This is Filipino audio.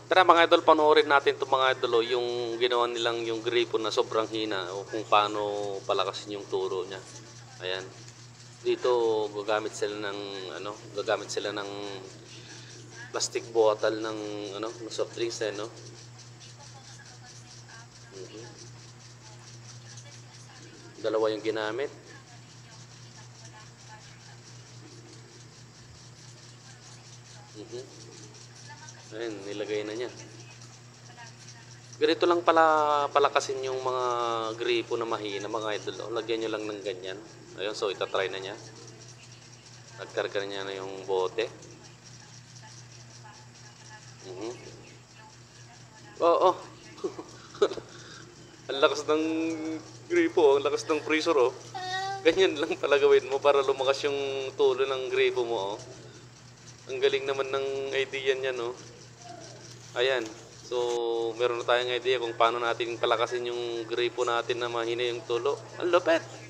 Tara mga idol, panoorin natin itong mga idol, yung ginawa nilang yung gripo na sobrang hina o kung paano palakasin yung turo niya. Ayan. Dito gagamit sila ng plastic bottle ng ng soft drinks no. Mhm. Dalawa yung ginamit. Mhm. Ayan, nilagay na niya. Ganito lang pala palakasin yung mga gripo na mahina mga idol. Lagyan nyo lang ng ganyan. Ayun, so itatry na niya. Nagkarga niya na yung bote. Mhm. Oo. Ang lakas ng gripo, ang lakas ng pressure oh. Ganyan lang pala gawin mo para lumakas yung tulo ng gripo mo oh. Ang galing naman ng idea niya no. Ayan. So, meron na tayong idea kung paano natin palakasin yung gripo natin na mahina yung tulo. Ang lupet!